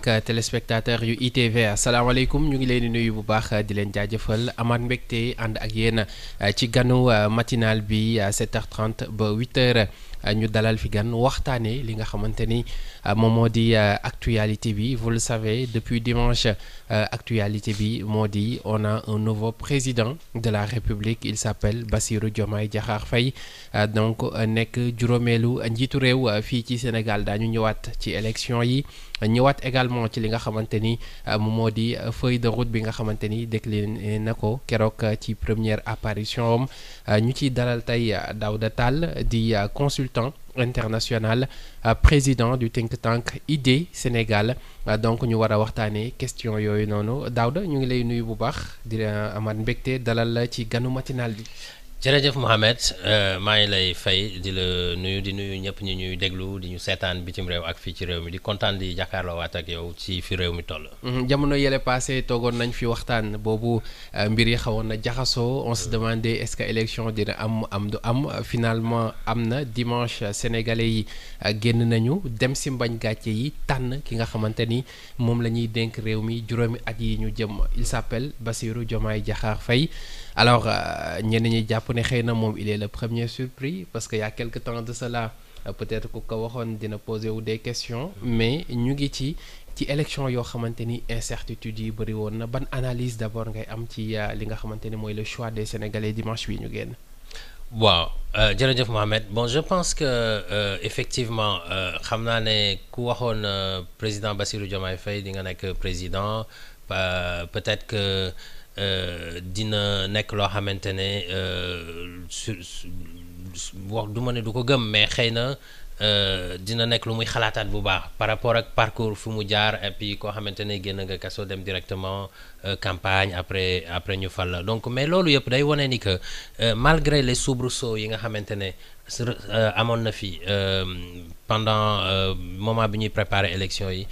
ak téléspectateur yu ITV asalaamaaleykum ñu ngi leen di nuyu bu baax di leen jaajëfal amaat mbégte ànd ak yéen ci ganu matinal bi 7h30 ba 8h ñu dalal fi gan waxtaanee li nga xamante ni moom moo di actualité bi vous le savez depuis dimanche actualité bi moo di on a un nouveau président de la République il s'appelle Bassirou Diomaye Diakhar Faye donc nekk juróomeelu njiitu réew fii ci Sénégal daañu ñëwaat ci élection yi ñëwaat également ci li nga xamante ni moom moo di feuille de route bi nga xamante ni décliné na ko keroog ci première apparition am ñu ciy dalal tey Daouda Tall di consultant international président du think tank IDEE Sénégal donc ñu war a waxtaanee question yooyu noonu Daouda ñu ngi lay nuyu bu baax di amaat mbégte dalal la ci ganu matinal bi. jërëjëf Mohamed maa ngi lay fay di la nuyu di nuyu ñëpp ñi ñuy déglu di ñu seetaan bitim réew ak fii ci réew mi di kontaan di jàkkaarloo waat ak yow ci fi réew mi toll. jamono yële passé toogoon nañ fi waxtaan boobu mbir yi xawoon na jaxasoo on se demandait est-ce que élection dina am du am finalement am na dimanche sénégalais yi génn nañu dem si mbañ gàcce yi tànn ki nga xamante ni moom la ñuy dénk réew mi juróomi at yi ñu jëm il s'appelle Bassirou Diomaye Diakhar Faye. Alors ñenn ñi jàpp ne xëy na moom il est le premier surpris parce que y a quelque temps de cela peut-être ku ko waxoon dina poser wu des questions mais ñu ngi ci élection yoo xamante ni incertitude yi bëri woon na ban analyse d'abord ngay am ci li nga xamante ni mooy le choix des Sénégalais dimanche bi ñu génn. waaw jërëjëf Mohamed bon je pense que effectivement xam naa ne ku waxoon président Bassirou Diomaye Faye di nga nekk président peut-être que. dina nekk loo xamante ne wax du ma ne du ko gëm mais xëy na dina nekk lu muy xalaataat bu baax par rapport ak parcours fu mu jaar et puis koo xamante ne génn nga kaso dem directement campagne après ñu fal la donc mais loolu yëpp day wane ni que malgré les soubresauts yi nga xamante ne amoon na fi pendant moment bi ñuy préparer élection yi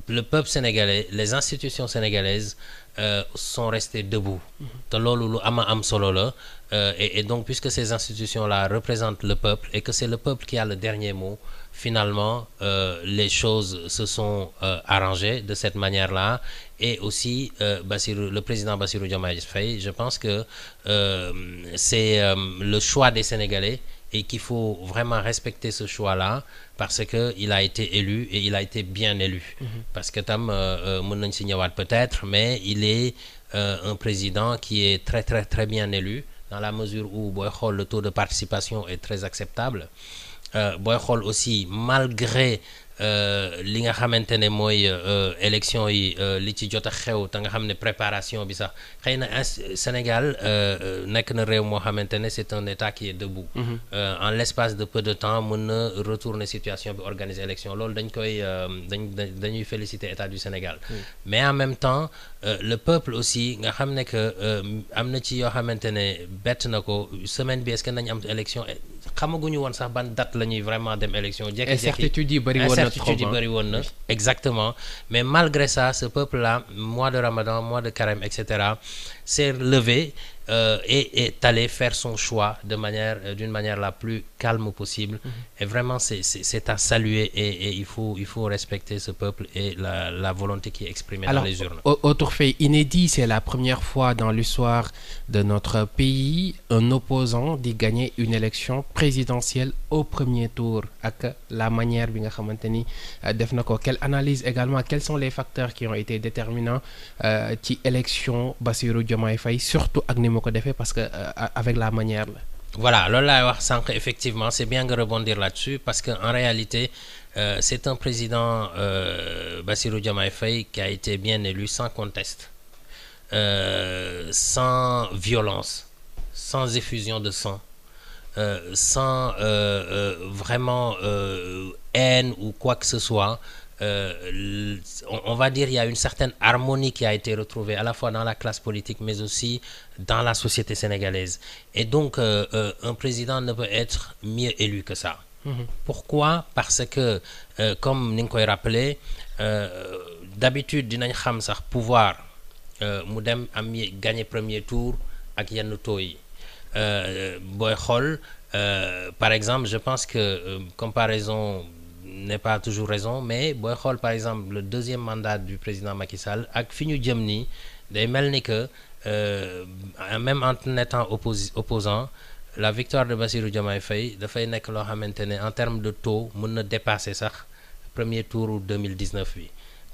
le peuple sénégalais les institutions sénégalaises sont restés debout te loolu lu am solo la et donc puisque ces institutions-là représentent le peuple et que c'est le peuple qui a le dernier mot finalement les choses se sont arrangées de cette manière-là et aussi le président Bassirou Diomaye Faye je pense que c'est le choix des Sénégalais et qu'il faut vraiment respecter ce choix-là parce que il a été élu et il a été bien élu parce que tam mën nañ si ñëwaat peut-être mais il est un président qui est très très très bien élu dans la mesure où booy xool le taux de participation est très acceptable booy xool aussi malgré li nga xamante ne mooy élection yi li ci jot a xew te nga xam ne préparation bi sax xëy na Sénégal nekk na réew moo xamante ne c'est un état qui est debout en l'espace de peu de temps mën na retourner situation bi organiser élection loolu dañuy féliciter état du Sénégal mais en même temps le peuple aussi nga xam ne que am na ci yoo xamante ne bett na ko semaine bi est-ce que nañ am élection xamaguñu woon sax ban date la ñuy vraiment dem élection incertitude yi bëri woon na exactement mais malgré ça ce peuple-là mois de Ramadan mois de Carême etc s'est levé et est allé faire son choix d'une manière la plus calme possible et vraiment c'est à saluer et il faut respecter ce peuple et la volonté qui est exprimée dans les urnes. Autre fait inédit, c'est la première fois dans l'histoire de notre pays un opposant di gagner une élection présidentielle au premier tour ak la manière bi nga xamante ni def na ko quelle analyse également quels sont les facteurs qui ont été déterminants ci élection Bassirou Diomaye Faye surtout ak ni ma ko defee parce que avec la manière la. Voilà loolu laay wax sànq effectivement c'est bien de rebondir là-dessus parce que en réalité c'est un président Bassirou Diomaye Faye qui a été bien élu sans conteste sans violence sans effusion de sang sans vraiment haine ou quoi que ce soit. On va dire il y a une certaine harmonie qui a été retrouvée à la fois dans la classe politique mais aussi dans la société sénégalaise et donc un président ne peut être mieux élu que ça. Pourquoi? Parce que comme ni nga koy rappeler d'habitude dinañ xam sax pouvoir mu dem am gagner premier tour ak yenn taux yi booy xool par exemple je pense que comparaison n'est pas toujours raison, mais booy xool par exemple le deuxième mandat du président Macky Sall ak fi ñu jëm nii day mel ni que même en étant opposant la victoire de Bassirou Diomaye Faye dafay nekk loo xamante ne en termes de taux mën na dépasser sax premier tour 2019 bi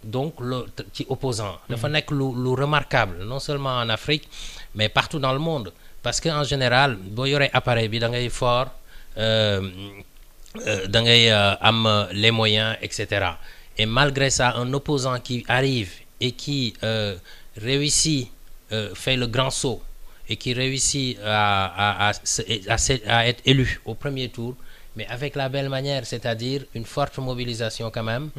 donc loo ci opposant dafa nekk lu remarquable non seulement en Afrique mais partout dans le monde parce que en général boo yoree appareil bi da ngay fort da ngay am les moyens etc. Et malgré ça un opposant qui arrive et qui réussit fait le grand saut et qui réussit à être élu au premier tour mais avec la belle manière c'est-à-dire une forte mobilisation quand même.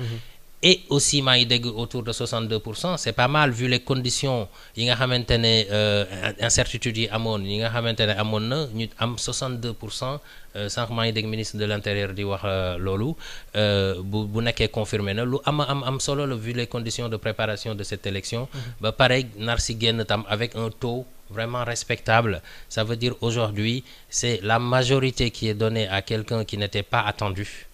Et aussi maa ngi dégg autour de 62%, c'est pas mal vu les conditions yi nga xamante ne incertitudes yi amoon yi nga xamante ne amoon na ñu am 62%. Sànq maa ngi dégg ministre de l'intérieur di wax loolu bu nekkee confirmé na lu am solo la vu les conditions de préparation de cette élection. Ba pare nar si génn tam avec un taux vraiment respectable. Ça veut dire aujourd'hui c'est la majorité qui est donnée à quelqu'un qui n'était pas attendu.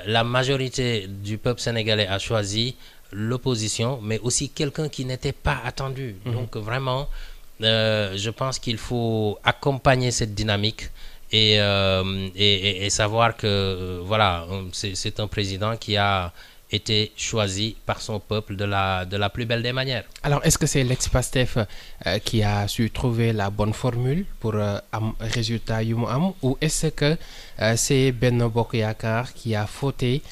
La majorité du peuple sénégalais a choisi l'opposition, mais aussi quelqu'un qui n'était pas attendu. Donc vraiment, je pense qu'il faut accompagner cette dynamique et savoir que voilà, c'est un président qui a été choisi par son peuple de la plus belle des manières. Alors est-ce que c'est l'ex-Pastef qui a su trouver la bonne formule pour am résultat yu mu am ou est-ce que c'est Benno Bokk Yaakaar qui a fauté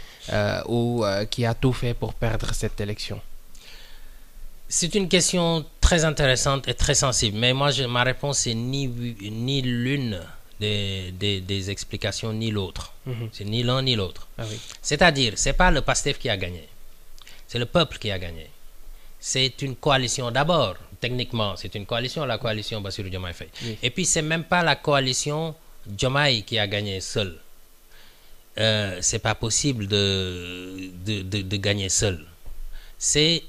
ou qui a tout fait pour perdre cette élection? C'est une question très intéressante et très sensible, mais moi ma réponse c'est ni l'une des explications ni l'autre. C'est ni l'un ni l'autre. Ah oui. C'est-à-dire, c'est pas le PASTEF qui a gagné, c'est le peuple qui a gagné. C'est une coalition d'abord, techniquement, c'est une coalition, la coalition Bassirou Diomaye Faye. Oui. Et puis c'est même pas la coalition Diomaye qui a gagné seule. C'est pas possible de gagner seul. C'est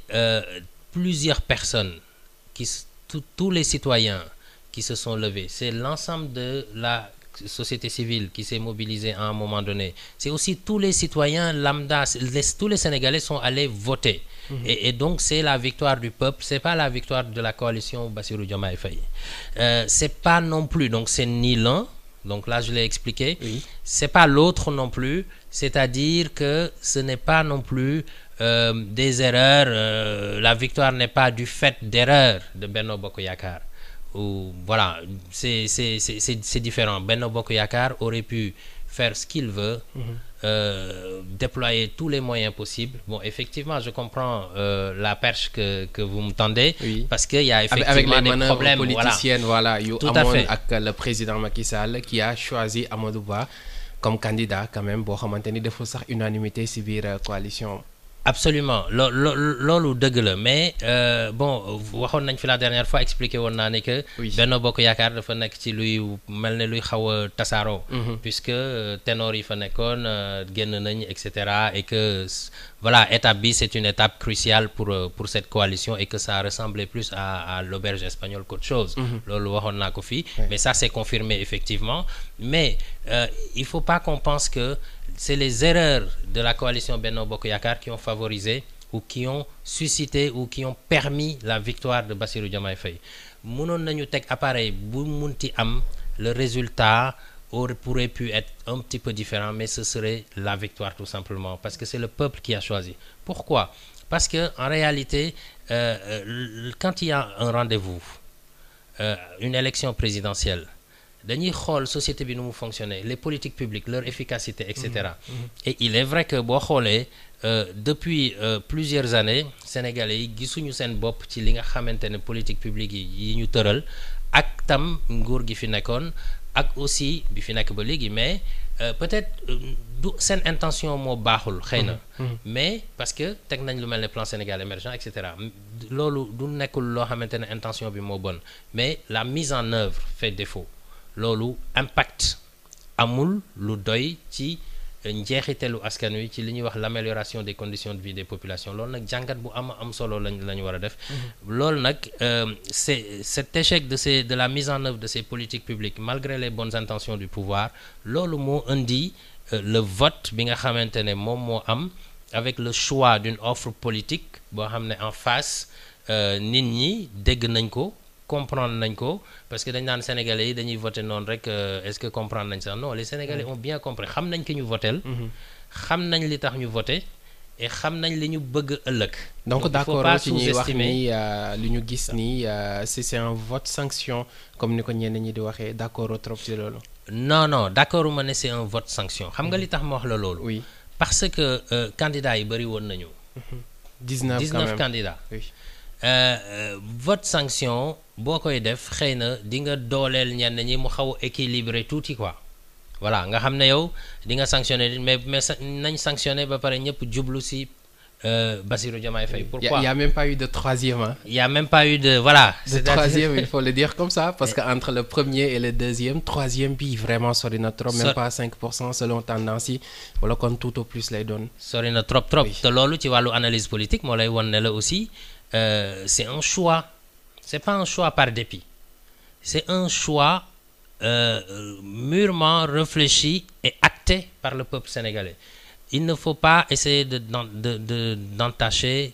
plusieurs personnes tous les citoyens qui se sont levés, c'est l'ensemble de la société civile qui s'est mobilisée à un moment donné. C'est aussi tous les citoyens lambda, tous les Sénégalais sont allés voter. Et donc c'est la victoire du peuple, c'est pas la victoire de la coalition Bassirou Diomaye Faye. C'est pas non plus, donc c'est ni l'un, donc là je l'ai expliqué, oui. C'est pas l'autre non plus, c'est-à-dire que ce n'est pas non plus des erreurs, la victoire n'est pas du fait d'erreurs de Benno Bokk Yaakaar. Ou voilà, c'est différent. Benno Bokk Yaakaar aurait pu faire ce qu'il veut, déployer tous les moyens possibles. Bon, effectivement, je comprends la perche que vous me tendez, oui. Parce qu'il y a effectivement avec des problèmes politiciennes, voilà, tout à fait. Avec le président Macky Sall qui a choisi Amadou Ba comme candidat quand même, boo xamante ni deful sax unanimité ci biir coalition. Absolument loolu dëgg la mais bon waxoon nañ fi la dernière fois expliqué woon naa ne que Benno Bokk Yaakaar dafa nekk ci luy mel ne luy xaw a tasaaroo puisque ténor yi fa nekkoon génn nañ et cetera et que voilà étape bi c'est une étape cruciale pour cette coalition et que ça ressemblait plus à l'auberge espagnole qu'autre chose loolu waxoon naa ko fii mais ça c'est confirmé effectivement mais il faut pas qu'on pense que c'est les erreurs de la coalition Benno Bokk Yaakaar qui ont favorisé ou qui ont suscité ou qui ont permis la victoire de Bassirou Diomaye Faye. Mënoon nañu teg appareil bu munti am le résultat pourrait pu être un petit peu différent mais ce serait la victoire tout simplement parce que c'est le peuple qui a choisi. Pourquoi? Parce que en réalité quand il y a un rendez-vous une élection présidentielle dañuy xool société bi nu mu fonctionner les politiques publiques leur efficacité et cetera et il est vrai que boo xoolee depuis plusieurs années sénégalais yi gisuñu seen bopp ci li nga xamante ne politique publique yi ñu tëral ak tam nguur gi fi nekkoon ak aussi bi fi nekk ba léegi mais peut-être du seen intention moo baaxul xëy na mais parce que teg nañ lu mel ne plan Sénégal émergent et cetera loolu du nekkul loo xamante ne intention bi moo bon mais la mise en œuvre fait défaut. Loolu impact amul lu doy ci njeexitalu askan wi ci li ñuy wax l'amélioration des conditions de vie des populations loolu nag jàngat bu am solo lañu war a def loolu nag c'est cet échec de la mise en œuvre de ces politiques publiques malgré les bonnes intentions du pouvoir loolu moo indi le vote bi nga xamante ne moom moo am avec le choix d'une offre politique boo xam ne en face nit ñi dégg nañ ko comprendre nañ ko parce que dañ naan sénégalais yi dañuy voter noonu rek est-ce que comprendre nañ sax non les sénégalais ont bien compris xam nañ ki ñu votel xam nañ li tax ñu voter et xam nañ li ñu bëgg ëllëg. donc d'accord ci ñuy wax ni li ñu gis ni c'est un vote sanction comme ni ko ñenn ñi di waxee d'accord trop ci loolu. non d'accord ma ne c'est un vote sanction xam nga li tax ma wax la loolu. oui parce que candidats yi bëri woon nañu. 19 candidats. oui. Vote sanction boo koy def xëy na di nga dooleel ñenn ñi mu xaw a équilibré tuuti quoi. voilà nga xam ne yow di nga sanctionné mais nañ sanctionné ba pare ñëpp jublu ci Bassirou Diomaye Faye. Pourquoi? Il y a même pas eu de troisième hein. Il y a même pas eu de voilà. De troisième il faut le dire comme ça parce que entre le premier et le deuxième troisième bi vraiment sori na trop. même pas 5% selon tendance yi wala kon tout au plus lay doon. sori na trop te loolu ci wàllu analyse politique moo lay won ne la aussi c'est un choix c'est pas un choix par dépit c'est un choix mûrement réfléchi et acté par le peuple sénégalais. Il ne faut pas essayer d'entacher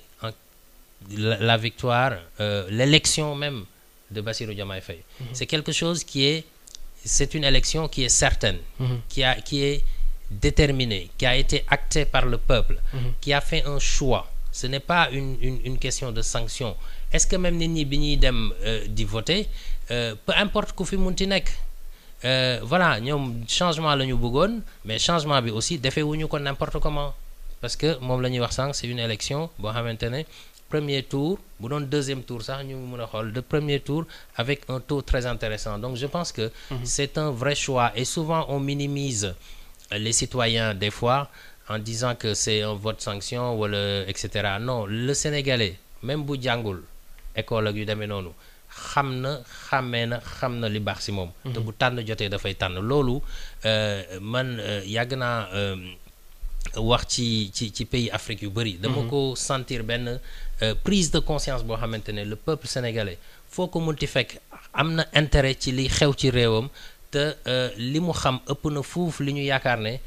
la victoire, l'élection même de Bassirou Diomaye Faye. C'est quelque chose c'est une élection qui est certaine, qui est déterminée, qui a été actée par le peuple, qui a fait un choix. Ce n'est pas une question de sanction. Est-ce que même nit ñi bi ñuy dem di voter, peu importe ku fi munti nekk. Voilà ñoom changement la ñu bëggoon mais changement bi aussi defee wuñu ko n'importe comment parce que moom la ñuy wax sànq c'est une élection boo xamante ne premier tour bu doon deuxième tour sax ñu mën a xool de premier tour avec un taux très intéressant donc je pense que c'est un vrai choix et souvent on minimise les citoyens des fois en disant que c'est un vote sanction wala etc. Non le Sénégalais même bu jàngul école ak yu demee noonu xàmmee na xam na li baax ci moom. te bu tànn jotee dafay tànn loolu man yàgg naa wax ci pays Afrique yu bari. dama ko sentir benn prise de conscience boo xamante ne le peuple sénégalais foo ko munti fekk am na intérêt ci li xew ci réewam te li mu xam ëpp na fuuf li ñu yaakaar ne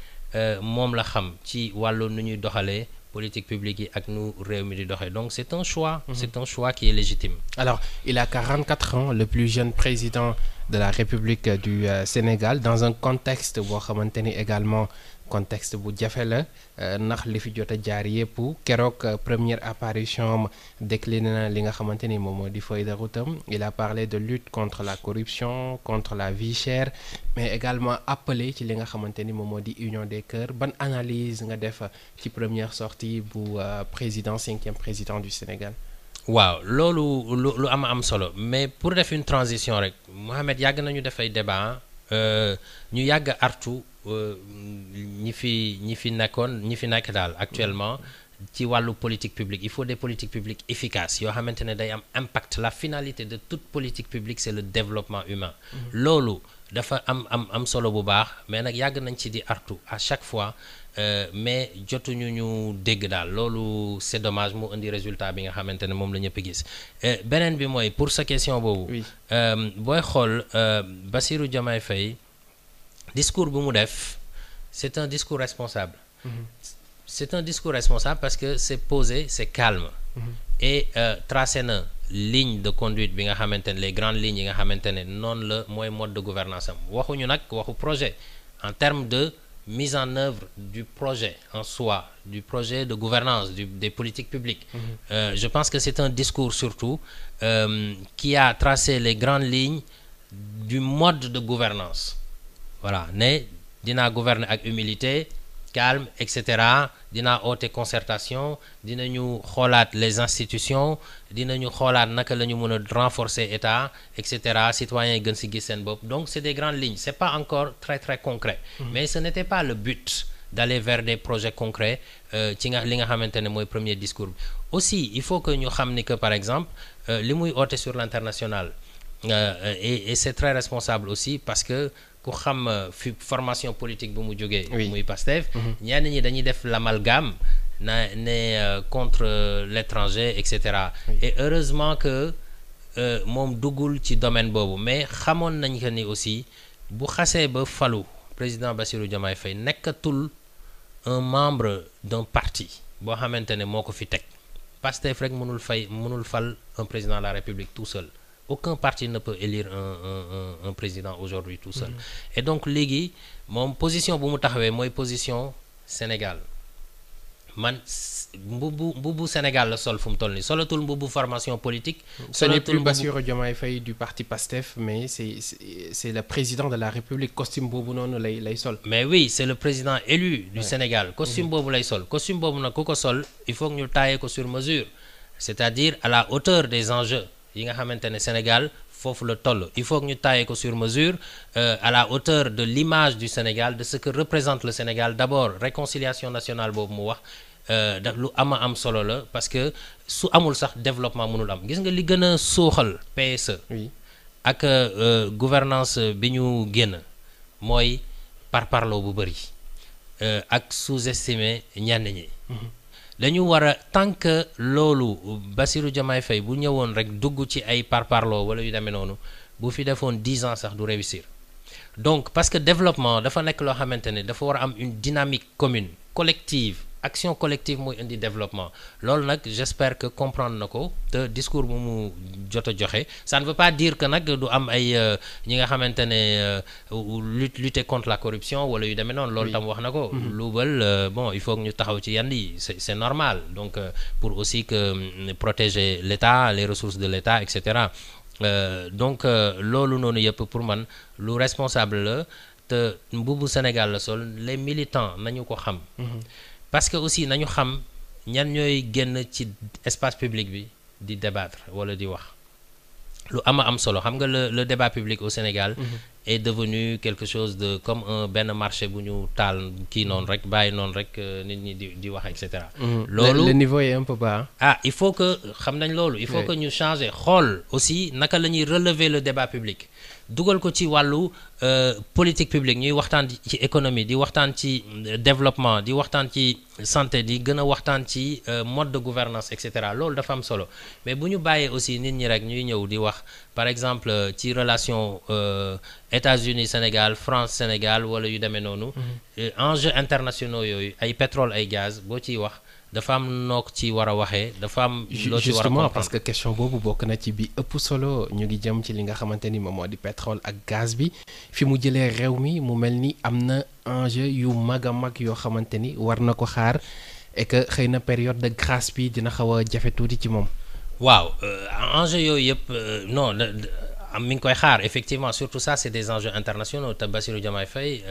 moom la xam ci wàllu nu ñuy doxalee. politique publique yi ak nu réew mi di doxee donc c'est un choix c'est un choix qui est légitime. Alors il a 44 ans le plus jeune président de la République du Sénégal dans un contexte boo xamante ni également contexte bu jafe la ndax li fi jot a jaar yëpp keroog première apparition décliné na li nga xamante ni moom moo di feuille de route am il a parlé de lutte contre la corruption contre la vie chère mais également appelé ci li nga xamante ni moom moo di union des cœurs ban analyse nga def ci première sortie bu cinquième président du Sénégal. waaw loolu lu am solo mais pour def une transition rek Mohamed yàgg nañu def ay débat ñu yàgg artu ñi fi nekk daal actuellement ci wàllu politique publique il faut des politiques publiques efficaces yoo xamante ne day am impact la finalité de toute politique publique c'est le développement humain loolu dafa am solo bu baax mais nag yàgg nañ ci di artu à chaque fois mais jotuñu ñu dégg daal loolu c'est dommage mu indi résultat bi nga xamante ne moom la ñëpp gis beneen bi mooy pour sa question boobu booy xool Bassirou Diomaye Faye discours bu mu def c'est un discours responsable c'est un discours responsable parce que c'est posé c'est calme et tracé na ligne de conduite bi nga xamante ne les grandes lignes yi nga xamante ne noonu la mooy mode de gouvernance am waxuñu nag waxu projet en termes de mise en œuvre du projet en soi du projet de gouvernance des politiques publiques je pense que c'est un discours surtout qui a tracé les grandes lignes du mode de gouvernance voilà ne dinaa gouverner ak humilité calme etc. dinaa oote concertation dinañu xoolaat les institutions dinañu xoolaat naka la ñu mën a renforcer état etc. citoyens yi gën ci gis seen bopp donc c'est des grandes lignes c'est pas encore très très concret mais ce n'était pas le but d'aller vers des projets concrets ci li nga xamante ne mooy premier discours bi aussi il faut que ñu xam ni que par exemple li muy oote sur l'international et c'est très responsable aussi parce que ku xam fi formation politique bu mu jógee muy Pastef ñenn ñi dañuy def l'amalgame ne contre l'étranger etc. et heureusement que moom duggul ci domaine boobu mais xamoon nañ que ni aussi bu xasee ba falu président Bassirou Diomaye Faye nekkatul un membre d'un parti boo xamante ne moo ko fi teg Pastef rek mënul fal un président de la République tout seul aucun parti ne peut élire un président aujourd'hui tout seul et donc léegi moom position bu mu taxawee mooy position Sénégal man mbubbu Sénégal la sol fu mu toll nii solatul mbubbu formation politique. Ce n'est plus Bassirou Diomaye Faye du parti PASTEF mais c'est le président de la République costume boobu noonu lay sol. mais oui c'est le président élu du Sénégal costume boobu lay sol costume boobu nag ku ko sol il faut que ñu tailler ko sur mesure c'est-à-dire à la hauteur des enjeux yi nga xamante ne Sénégal foofu la toll il faut que ñu tailler ko sur mesure à la hauteur de l'image du Sénégal de ce que représente le Sénégal d'abord réconciliation nationale boobu mu wax da lu am solo la parce que su amul sax développement mënul am gis nga li gën a suuxal PSE ak gouvernance bi ñu génn mooy parparloo bu bëri ak sous-estimer ñenn ñi dañu war a tant que loolu Bassirou Diomaye Faye bu ñëwoon rek dugg ci ay parparloo wala yu demee noonu bu fi defoon 10 ans sax du réussir donc parce que développement dafa nekk loo xamante ne dafa war a am une dynamique commune collective action collective mooy indi développement loolu nag j'espère que comprendre na ko te discours bu mu jot a joxe ça ne veut pas dire que nag du am ay ñi nga xamante ne lutter contre la corruption wala yu demee noonu loolu tam wax na ko luubal bon il faut que ñu taxaw ci yenn yi c'est normal donc pour aussi que protéger l'État les ressources de l'État etc donc loolu noonu yëpp pour man lu responsable la te mbubu Sénégal la sol les militants nañu ko xam parce que aussi nañu xam ñan ñooy génn ci espace public bi di débattre wala di wax lu am solo xam nga le débat public au Sénégal est devenu quelque chose de comme un benn marché bu ñu taal kii noonu rek bàyyi noonu rek nit ñi di wax et cetera. loolu le niveau est un peu bas. Il faut que xam nañ loolu. il faut que ñu changer xool aussi naka la ñuy relever le débat public. dugal ko ci wàllu politique publique ñuy waxtaan ci économie di waxtaan ci développement di waxtaan ci santé di gën a waxtaan ci mode de gouvernance et cetera loolu dafa am solo mais bu ñu bàyyee aussi nit ñi rek ñuy ñëw di wax par exemple ci relation États-Unis Sénégal France Sénégal wala yu demee noonu. enjeux internationaux yooyu ay pétrole ay gaz boo ciy wax. dafa am nook ci war a waxee dafa am. loo ci war a justement parce que question boobu bokk na ci bi ëpp solo ñu ngi jëm ci li nga xamante ni moom moo di pétrole ak gaz bi fi mu jëlee réew mi mu mel ni am na enjeu yu mag a mag yoo xamante ni war na ko xaar et que xëy na période de grâce bi dina xaw a jafe tuuti ci moom. waaw enjeu yooyu yëpp non mi ngi koy xaar effectivement surtout ça c'est des enjeux internationaux te Bassirou Diomaye Faye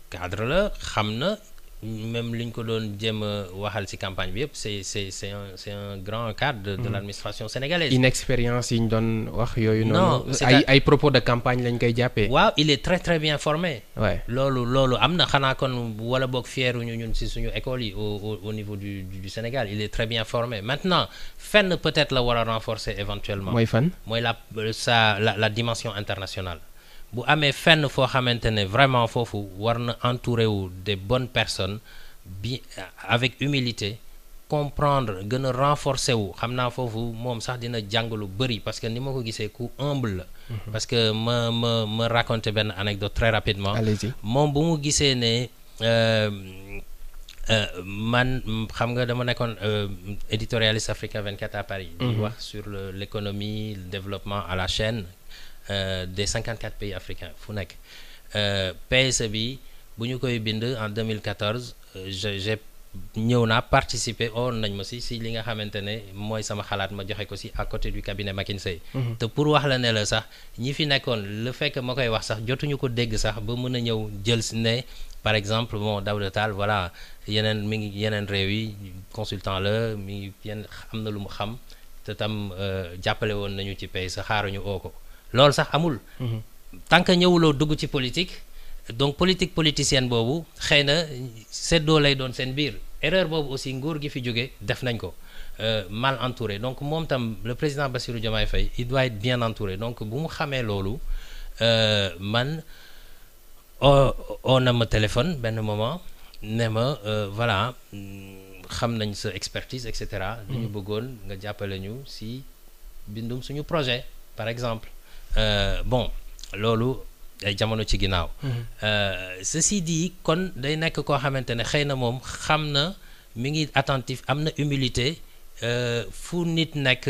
cadre la xam na. même li ñu ko doon jéem a waxal ci campagne bi yëpp c'est un grand cadre de l'administration sénégalaise. inexpérience yi ñu doon wax yooyu. non ay propos de campagne lañ koy jàppee. waaw il est très très bien formé. Ouais. loolu am na xanaa kon wala boog fieru ñu ñun ci suñu école yi au niveau du Sénégal il est très bien formé maintenant fenn peut-être la war a renforcer éventuellement. mooy fan. mooy la dimension internationale. bu amee fenn foo xamante ne vraiment foofu war na entouré wu des bonnes personnes bi avec humilité comprendre gën a renforcer wu xam naa foofu moom sax dina jàng lu bëri parce que ni ma ko gisee ku humble la. parce que ma raconter benn anecdote très rapidement. Allez-y. moom bu mu gisee ne man xam nga dama nekkoon éditorialiste Africa 24 à Paris. di wax sur l'économie le développement à la chaîne. Des 54 pays africains fu nekk PSE bi bu ñu koy bind en 2014 j'ai ñëw naa participer nañ ma si li nga xamante ne mooy sama xalaat ma joxe ko si à côté du cabinet McKinsey. te pour wax la ne la sax ñi fi nekkoon le fait que ma koy wax sax jotuñu ko dégg sax ba mën a ñëw jël si ne par exemple bon Daouda Tall voilà mi ngi yeneen réew yi consultant la mi ngi am na lu mu xam te tam jàppale woon nañu ci PSE xaaruñu ko. loolu sax amul. tant que ñëwuloo dugg ci politique donc politique politicienne boobu xëy na seddoo lay doon seen biir erreur boobu aussi nguur gi fi jóge def nañ ko mal entouré donc moom tam le président Bassirou Diomaye Faye il doit être bien entouré donc bu mu xamee loolu man na ma téléphone benn moment ne ma voilà xam nañ sa expertise et cetera. dañu bëggoon nga jàppale ñu si bindum suñu projet par exemple. Bon loolu ay jamono ci ginnaaw. Ceci dit kon day nekk koo xamante ne xëy na moom xam na mi ngi attentif am na humilité fu nit nekk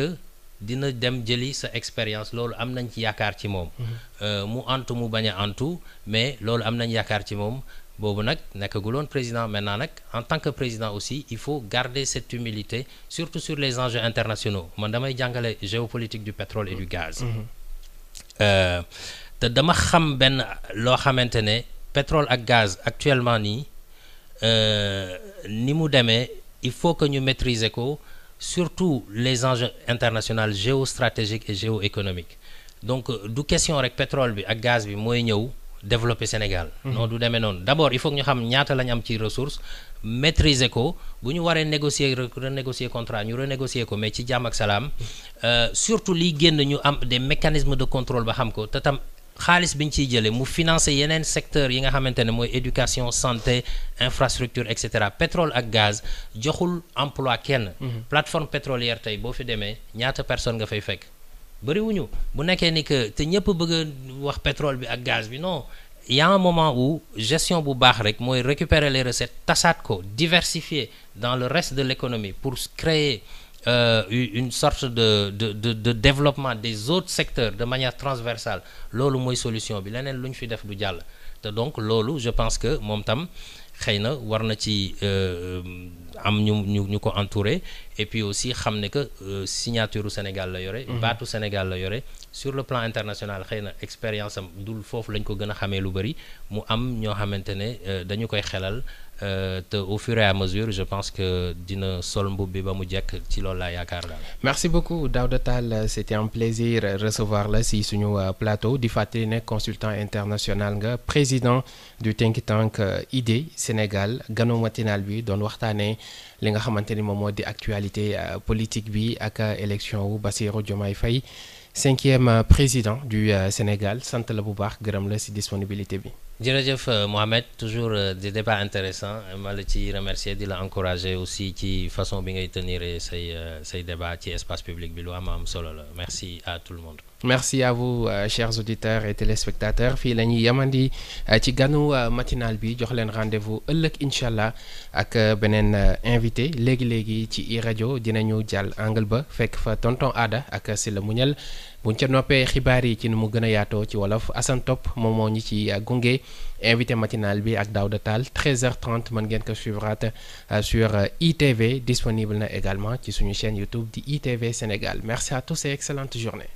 dina dem jëli sa expérience loolu am nañ ci yaakaar ci moom. mu antu mu bañ a antu mais loolu am nañ yaakaar ci moom. boobu nag nekkaguloon président maintenant nag en tant que président aussi il faut garder cette humilité surtout sur les enjeux internationaux man damay jàngale géopolitique du pétrole et du gaz. te dama xam benn loo xamante ne pétrole ak gaz actuellement nii ni mu demee il faut que ñu maîtriser ko surtout les enjeux internationaux géostratégiques et géoéconomiques donc du question rek pétrole bi ak gaz bi mooy ñëw développer Sénégal. non du demee noonu d'abord il faut que ñu xam ñaata la ñu am ci ressources maîtriser ko bu ñu waree négocier renégocier contrat ñu renégocier ko mais ci jàmm ak salaam surtout liy génn ñu am des mécanismes de contrôle ba xam ko te tam xaalis bi ñu ciy jëlee mu financer yeneen secteurs yi nga xamante ne mooy éducation santé infrastructure et cetera pétrole ak gaz joxul emploi kenn. plateforme pétrolière tey boo fi demee ñaata personne nga fay fekk. bëriwuñu bu nekkee ni que te ñëpp bëgg a wax pétrole bi ak gaz bi non il y a un moment où gestion bu baax rek mooy récupérer les recettes tasaat ko diversifier dans le reste de l'économie pour créer une sorte de développement des autres secteurs de manière transversale loolu mooy solution bi leneen lu ñu fi def du jàll te donc loolu je pense que moom tam xëy na war na ci am ñu ko entouré et puis aussi xam ne que signature Sénégal la yore baatu Sénégal la yore sur le plan international xëy na expérience am dul foofu lañ ko gën a xamee lu bëri mu am ñoo xamante ne dañu koy xelal te au fur et à mesure je pense que dina sol mbub bi ba mu jekk ci loolu laa yaakaar daal. merci beaucoup Daouda Tall c'était un plaisir recevoir la si suñu plateau di fàttali ne consultant international nga président du think tank IDEE Sénégal ganu matinal bi doon waxtaanee li nga xamante ni moom moo di actualité politique bi ak élection wu Bassirou Diomaye Faye 5e président du Sénégal sant la bu baax gërëm la si disponibilité bi. jërëjëf Mohamed toujours des débats intéressants ma la ci remercier di la encourager aussi ci façon bi ngay tenir say débat ci espace public bi lu am solo la merci à tout le monde. merci à vous chers auditeurs et téléspectateurs fii la ñuy yamandi ci ganu matinal bi jox leen rendez-vous ëllëg incha allah ak beneen invité léegi ci iRadio dinañu jàll angle ba fekk fa tonton Aada ak Sylla Muñal buñ ca noppee xibaar yi ci nu mu gën a yaatoo ci wolof Assane Top moom moo ñi ci gunge invité matinal bi ak Daouda Tall 13h30 mën ngeen ko suivraat sur ITV disponible na également ci suñu chaîne YouTube di ITV Sénégal merci à tous et excellente journée.